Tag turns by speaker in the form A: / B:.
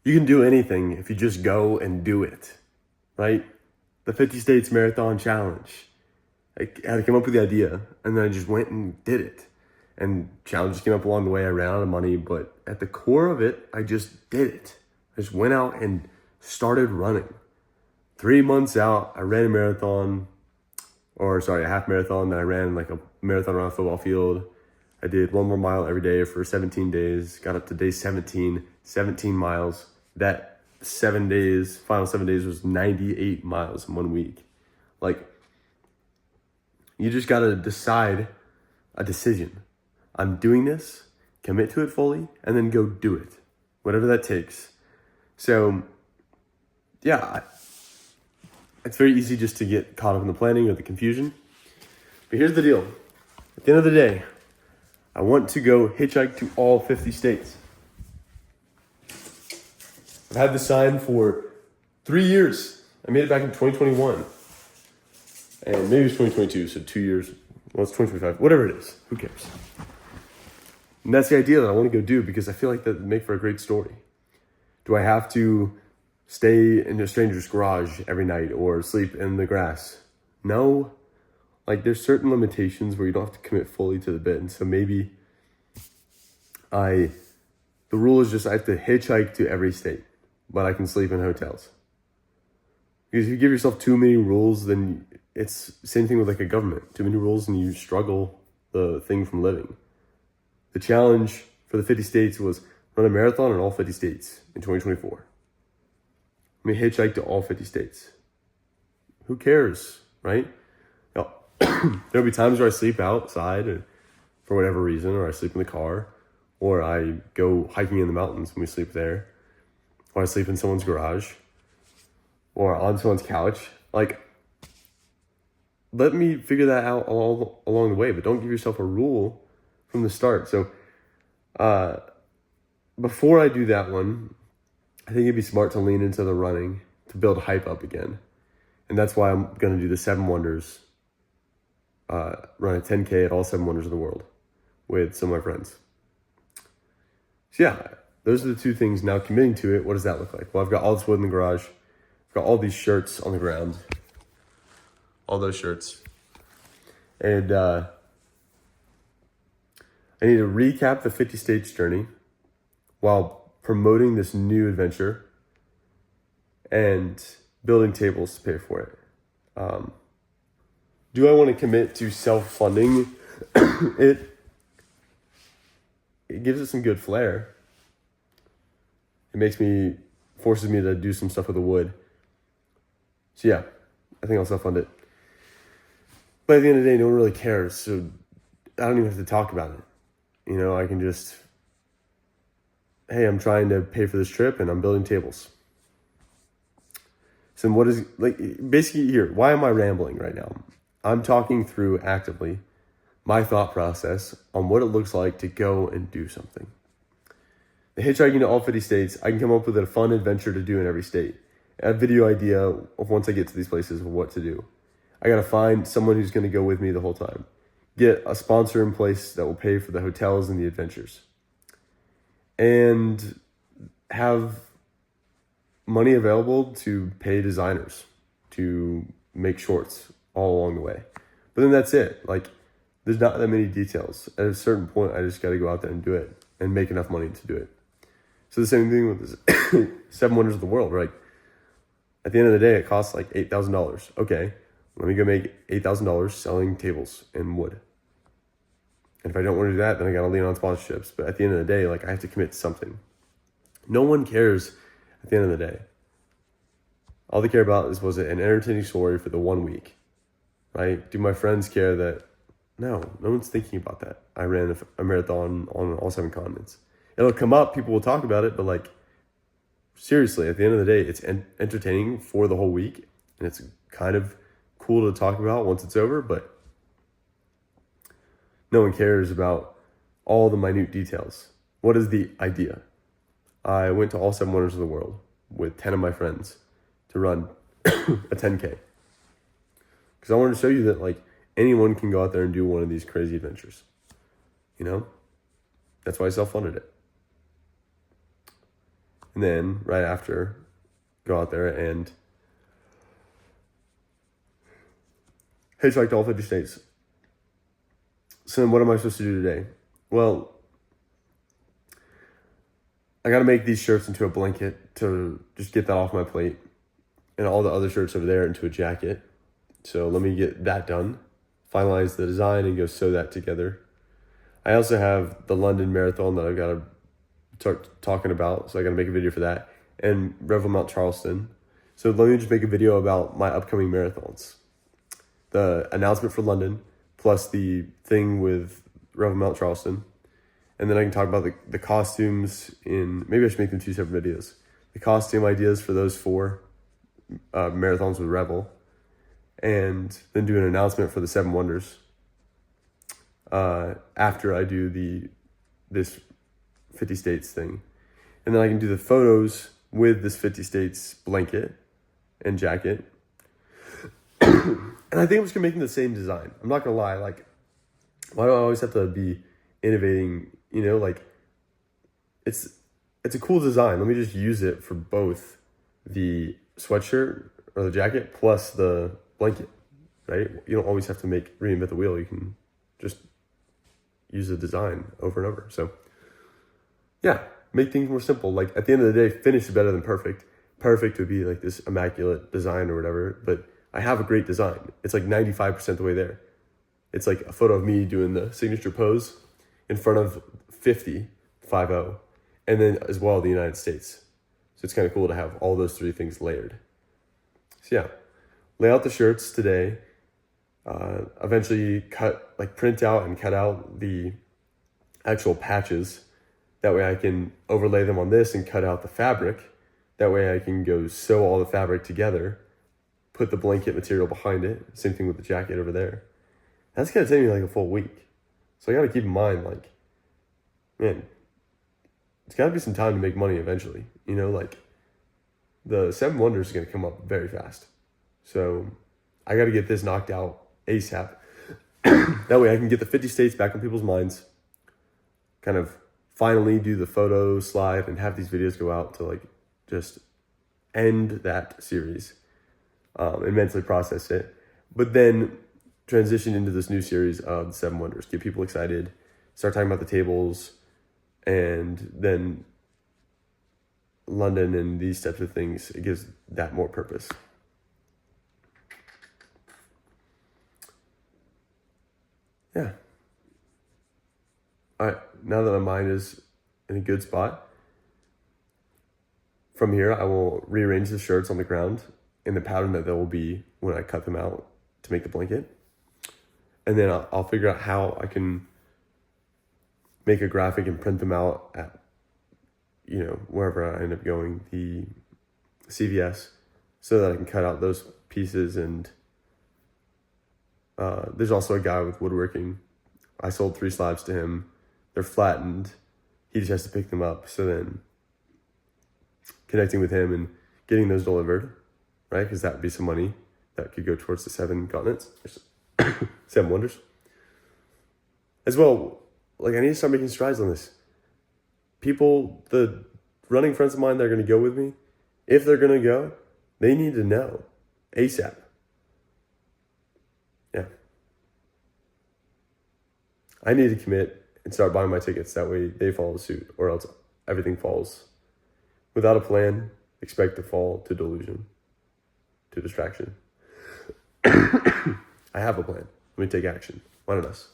A: You can do anything if you just go and do it, right? The 50 States Marathon Challenge. I had to come up with the idea, and then I just went and did it. And challenges came up along the way. I ran out of money, but at the core of it, I just did it. I just went out and started running. 3 months out, I ran a marathon, a half marathon. Then I ran like a marathon around a football field. I did 1 more mile every day for 17 days. Got up to day 17, 17 miles. That final 7 days was 98 miles in 1 week. Like, you just got to decide a decision. I'm doing this, commit to it fully, and then go do it. Whatever that takes. So, yeah, it's very easy just to get caught up in the planning or the confusion. But here's the deal. At the end of the day, I want to go hitchhike to all 50 states. I've had this sign for 3 years. I made it back in 2021. And maybe it's 2022, so 2 years. Well, it's 2025. Whatever it is. Who cares? And that's the idea that I want to go do because I feel like that would make for a great story. Do I have to stay in a stranger's garage every night or sleep in the grass? No. Like, there's certain limitations where you don't have to commit fully to the bit. And so maybe the rule is just I have to hitchhike to every state, but I can sleep in hotels. Because if you give yourself too many rules, then it's the same thing with like a government. Too many rules and you struggle the thing from living. The challenge for the 50 states was run a marathon in all 50 states in 2024. I mean, hitchhike to all 50 states. Who cares, right? Now, there'll be times where I sleep outside for whatever reason, or I sleep in the car, or I go hiking in the mountains and we sleep there, or I sleep in someone's garage, or on someone's couch. Like, let me figure that out all along the way, but don't give yourself a rule from the start. So before I do that one, I think it'd be smart to lean into the running to build hype up again. And that's why I'm going to do the 7 Wonders, run a 10K at all 7 Wonders of the world with some of my friends. So yeah, those are the 2 things. Now committing to it, what does that look like? Well, I've got all this wood in the garage. I've got all these shirts on the ground. All those shirts. And I need to recap the 50 states journey while promoting this new adventure and building tables to pay for it. Do I want to commit to self-funding it? It gives it some good flair. It forces me to do some stuff with the wood. So yeah, I think I'll self-fund it. But at the end of the day, no one really cares. So I don't even have to talk about it. You know, I can just, hey, I'm trying to pay for this trip and I'm building tables. So what is, like, basically here, why am I rambling right now? I'm talking through actively my thought process on what it looks like to go and do something. The hitchhiking to all 50 states, I can come up with a fun adventure to do in every state. A video idea of once I get to these places of what to do. I got to find someone who's going to go with me the whole time. Get a sponsor in place that will pay for the hotels and the adventures. And have money available to pay designers to make shorts all along the way. But then that's it. Like, there's not that many details. At a certain point, I just got to go out there and do it and make enough money to do it. So the same thing with this 7 Wonders of the World, right? At the end of the day, it costs like $8,000. Okay, let me go make $8,000 selling tables and wood. And if I don't want to do that, then I got to lean on sponsorships. But at the end of the day, like, I have to commit to something. No one cares at the end of the day. All they care about is, was it an entertaining story for the 1 week, right? Do my friends care that? No one's thinking about that. I ran a marathon on all 7 continents. It'll come up, people will talk about it, but like, seriously, at the end of the day, it's entertaining for the whole week, and it's kind of cool to talk about once it's over, but no one cares about all the minute details. What is the idea? I went to all 7 Wonders of the World with 10 of my friends to run a 10K. Because I wanted to show you that, like, anyone can go out there and do one of these crazy adventures. You know? That's why I self-funded it. And then right after, go out there and hitchhike to all 50 states. So then what am I supposed to do today? Well, I got to make these shirts into a blanket to just get that off my plate, and all the other shirts over there into a jacket. So let me get that done, finalize the design, and go sew that together. I also have the London Marathon that I've got to start talking about, so I got to make a video for that, and Revel Mount Charleston. So let me just make a video about my upcoming marathons. The announcement for London, plus the thing with Revel Mount Charleston. And then I can talk about the costumes maybe I should make them 2 separate videos. The costume ideas for those 4 marathons with Revel. And then do an announcement for the 7 Wonders. After I do this 50 states thing. And then I can do the photos with this 50 states blanket and jacket. And I think I'm just gonna make them the same design. I'm not gonna lie, like, why do I always have to be innovating? You know, like, it's a cool design. Let me just use it for both the sweatshirt or the jacket plus the blanket, right? You don't always have to reinvent the wheel. You can just use the design over and over. So yeah, make things more simple. Like, at the end of the day, finish is better than perfect. Perfect would be like this immaculate design or whatever, but I have a great design. It's like 95% the way there. It's like a photo of me doing the signature pose in front of 50, and then as well the United States. So it's kind of cool to have all those 3 things layered. So yeah, lay out the shirts today. Eventually print out and cut out the actual patches. That way I can overlay them on this and cut out the fabric. That way I can go sew all the fabric together, put the blanket material behind it. Same thing with the jacket over there. That's gonna take me like a full week. So I gotta keep in mind, like, man, it's gotta be some time to make money eventually. You know, like, the 7 Wonders is gonna come up very fast. So I gotta get this knocked out ASAP. That way I can get the 50 states back in people's minds, kind of finally do the photo slide and have these videos go out to, like, just end that series, and mentally process it. But then transition into this new series of the 7 Wonders, get people excited, start talking about the tables, and then London and these types of things. It gives that more purpose. Yeah. All right, now that my mind is in a good spot, from here I will rearrange the shirts on the ground in the pattern that they will be when I cut them out to make the blanket. And then I'll figure out how I can make a graphic and print them out at, wherever I end up going, the CVS, so that I can cut out those pieces. And there's also a guy with woodworking. I sold 3 slabs to him. They're flattened. He just has to pick them up. So then connecting with him and getting those delivered, right? Because that would be some money that could go towards the 7 continents, 7 Wonders. As well, like, I need to start making strides on this. People, the running friends of mine that are going to go with me, if they're going to go, they need to know ASAP. Yeah. I need to commit and start buying my tickets. That way they follow suit, or else everything falls. Without a plan, expect to fall to delusion, to distraction. I have a plan. Let me take action. Why not us?